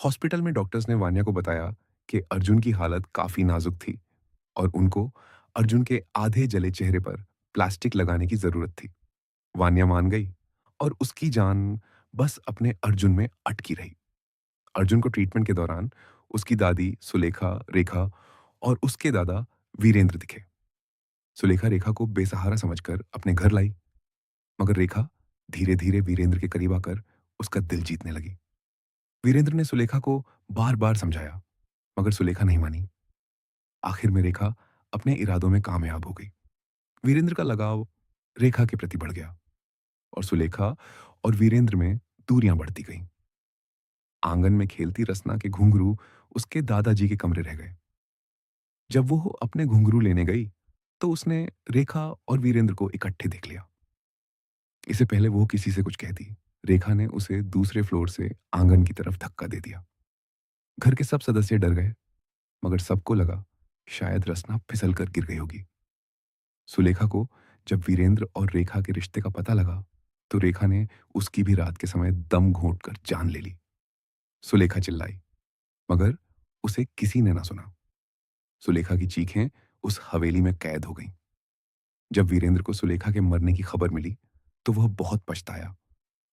Hospital में doctors ने वान्या को बताया कि अर्जुन की हालत काफी नाजुक थी और उनको अर्जुन के आधे जले चेहरे पर प्लास्टिक लगाने की जरूरत थी। वान्या मान गई और उसकी जान बस अपने अर्जुन में अटकी रही। अर्जुन को ट्रीटमेंट के दौरान उसकी दादी सुलेखा, रेखा और उसके दादा वीरेंद्र दिखे। सुलेखा रेखा को बेसहारा समझकर अपने घर लाई, मगर रेखा धीरे धीरे वीरेंद्र के करीब आकर उसका दिल जीतने लगी। वीरेंद्र ने सुलेखा को बार बार समझाया, मगर सुलेखा नहीं मानी। आखिर में रेखा अपने इरादों में कामयाब हो गई। वीरेंद्र का लगाव रेखा के प्रति बढ़ गया और सुलेखा और वीरेंद्र में दूरियां बढ़ती गईं। आंगन में खेलती रसना के घुंघरू उसके दादाजी के कमरे रह गए। जब वो अपने घुंघरू लेने गई तो उसने रेखा और वीरेंद्र को इकट्ठे देख लिया। इससे पहले वो किसी से कुछ कहती, रेखा ने उसे दूसरे फ्लोर से आंगन की तरफ धक्का दे दिया। घर के सब सदस्य डर गए, मगर सबको लगा शायद रसना फिसल कर गिर गई होगी। सुलेखा को जब वीरेंद्र और रेखा के रिश्ते का पता लगा तो रेखा ने उसकी भी रात के समय दम घोंट कर जान ले ली। सुलेखा चिल्लाई, मगर उसे किसी ने ना सुना। सुलेखा की चीखें उस हवेली में कैद हो गईं। जब वीरेंद्र को सुलेखा के मरने की खबर मिली तो वह बहुत पछताया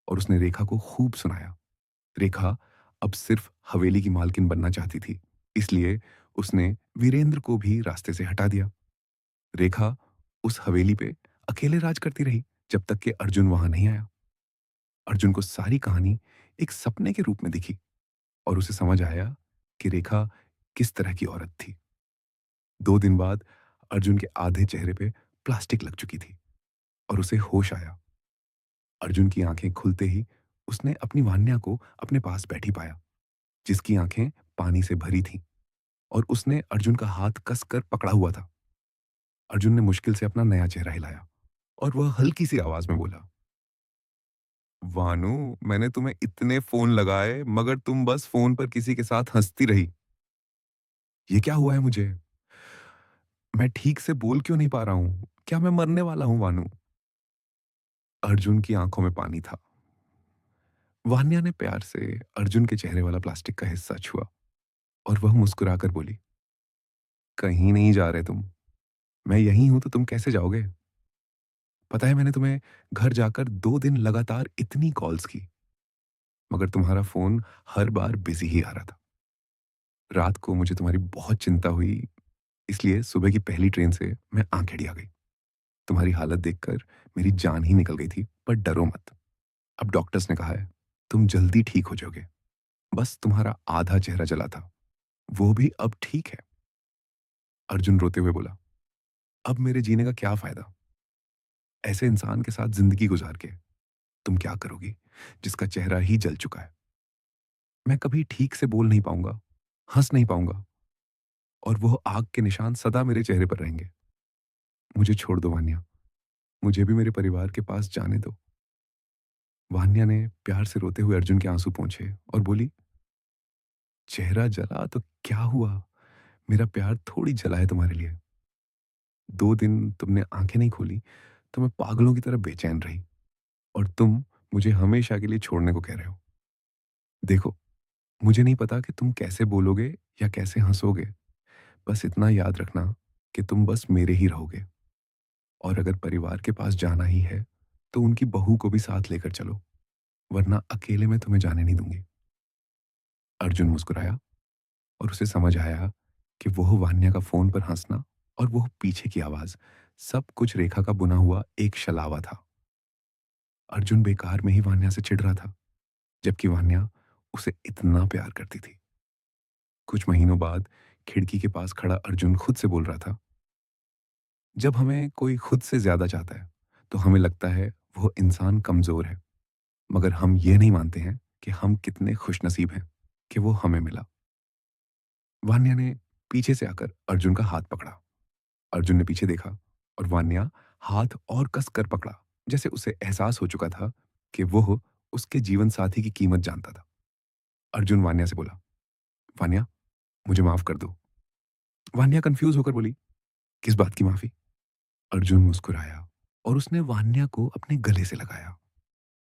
और उसने रेखा को खूब सुनाया। रेखा अब सिर्फ हवेली की मालकिन बनना चाहती थी, इसलिए उसने वीरेंद्र को भी रास्ते से हटा दिया। रेखा उस हवेली पे अकेले राज करती रही जब तक कि अर्जुन वहां नहीं आया। अर्जुन को सारी कहानी एक सपने के रूप में दिखी और उसे समझ आया कि रेखा किस तरह की औरत थी। 2 दिन बाद अर्जुन के आधे चेहरे पे प्लास्टिक लग चुकी थी और उसे होश आया। अर्जुन की आंखें खुलते ही उसने अपनी वान्या को अपने पास बैठी पाया, जिसकी आंखें पानी से भरी थीं, और उसने अर्जुन का हाथ कसकर पकड़ा हुआ था। अर्जुन ने मुश्किल से अपना नया चेहरा हिलाया और वह हल्की सी आवाज में बोला, वानू, मैंने तुम्हें इतने फोन लगाए मगर तुम बस फोन पर किसी के साथ हंसती रही। ये क्या हुआ है मुझे? मैं ठीक से बोल क्यों नहीं पा रहा हूं? क्या मैं मरने वाला हूं वानू? अर्जुन की आंखों में पानी था। वान्या ने प्यार से अर्जुन के चेहरे वाला प्लास्टिक का हिस्सा छुआ और वह मुस्कुराकर बोली, कहीं नहीं जा रहे तुम। मैं यहीं हूं तो तुम कैसे जाओगे? पता है, मैंने तुम्हें घर जाकर 2 दिन लगातार इतनी कॉल्स की, मगर तुम्हारा फोन हर बार बिजी ही आ रहा था। रात को मुझे तुम्हारी बहुत चिंता हुई, इसलिए सुबह की पहली ट्रेन से मैं आंखेड़ी आ गई। तुम्हारी हालत देखकर मेरी जान ही निकल गई थी, पर डरो मत। अब डॉक्टर्स ने कहा है तुम जल्दी ठीक हो जाओगे। बस तुम्हारा आधा चेहरा जला था, वो भी अब ठीक है। अर्जुन रोते हुए बोला, अब मेरे जीने का क्या फायदा? ऐसे इंसान के साथ जिंदगी गुजार के तुम क्या करोगी जिसका चेहरा ही जल चुका है? मैं कभी ठीक से बोल नहीं पाऊंगा, हंस नहीं पाऊंगा, और वो आग के निशान सदा मेरे चेहरे पर रहेंगे। मुझे छोड़ दो वान्या, मुझे भी मेरे परिवार के पास जाने दो। वान्या ने प्यार से रोते हुए अर्जुन के आंसू पोंछे और बोली, चेहरा जला तो क्या हुआ, मेरा प्यार थोड़ी जला है तुम्हारे लिए। 2 दिन तुमने आंखें नहीं खोली तो मैं पागलों की तरह बेचैन रही, और तुम मुझे हमेशा के लिए छोड़ने को कह रहे हो। देखो, मुझे नहीं पता कि तुम कैसे बोलोगे या कैसे हंसोगे, बस इतना याद रखना कि तुम बस मेरे ही रहोगे, और अगर परिवार के पास जाना ही है तो उनकी बहू को भी साथ लेकर चलो, वरना अकेले मैं तुम्हें जाने नहीं दूंगी। अर्जुन मुस्कुराया और उसे समझ आया कि वह वान्या का फोन पर हंसना और वह पीछे की आवाज सब कुछ रेखा का बुना हुआ एक छलावा था। अर्जुन बेकार में ही वान्या से चिढ़ रहा था, जबकि वान्या उसे इतना प्यार करती थी। कुछ महीनों बाद खिड़की के पास खड़ा अर्जुन खुद से बोल रहा था, जब हमें कोई खुद से ज्यादा चाहता है तो हमें लगता है वो इंसान कमजोर है, मगर हम ये नहीं मानते हैं कि हम कितने खुशनसीब हैं कि वो हमें मिला। वान्या ने पीछे से आकर अर्जुन का हाथ पकड़ा। अर्जुन ने पीछे देखा और वान्या हाथ और कस कर पकड़ा, जैसे उसे एहसास हो चुका था कि वह उसके जीवन साथी की कीमत जानता था। अर्जुन वान्या से बोला, वान्या, मुझे माफ कर दो। वान्या कंफ्यूज होकर बोली, किस बात की माफी? अर्जुन मुस्कुराया और उसने वान्या को अपने गले से लगाया।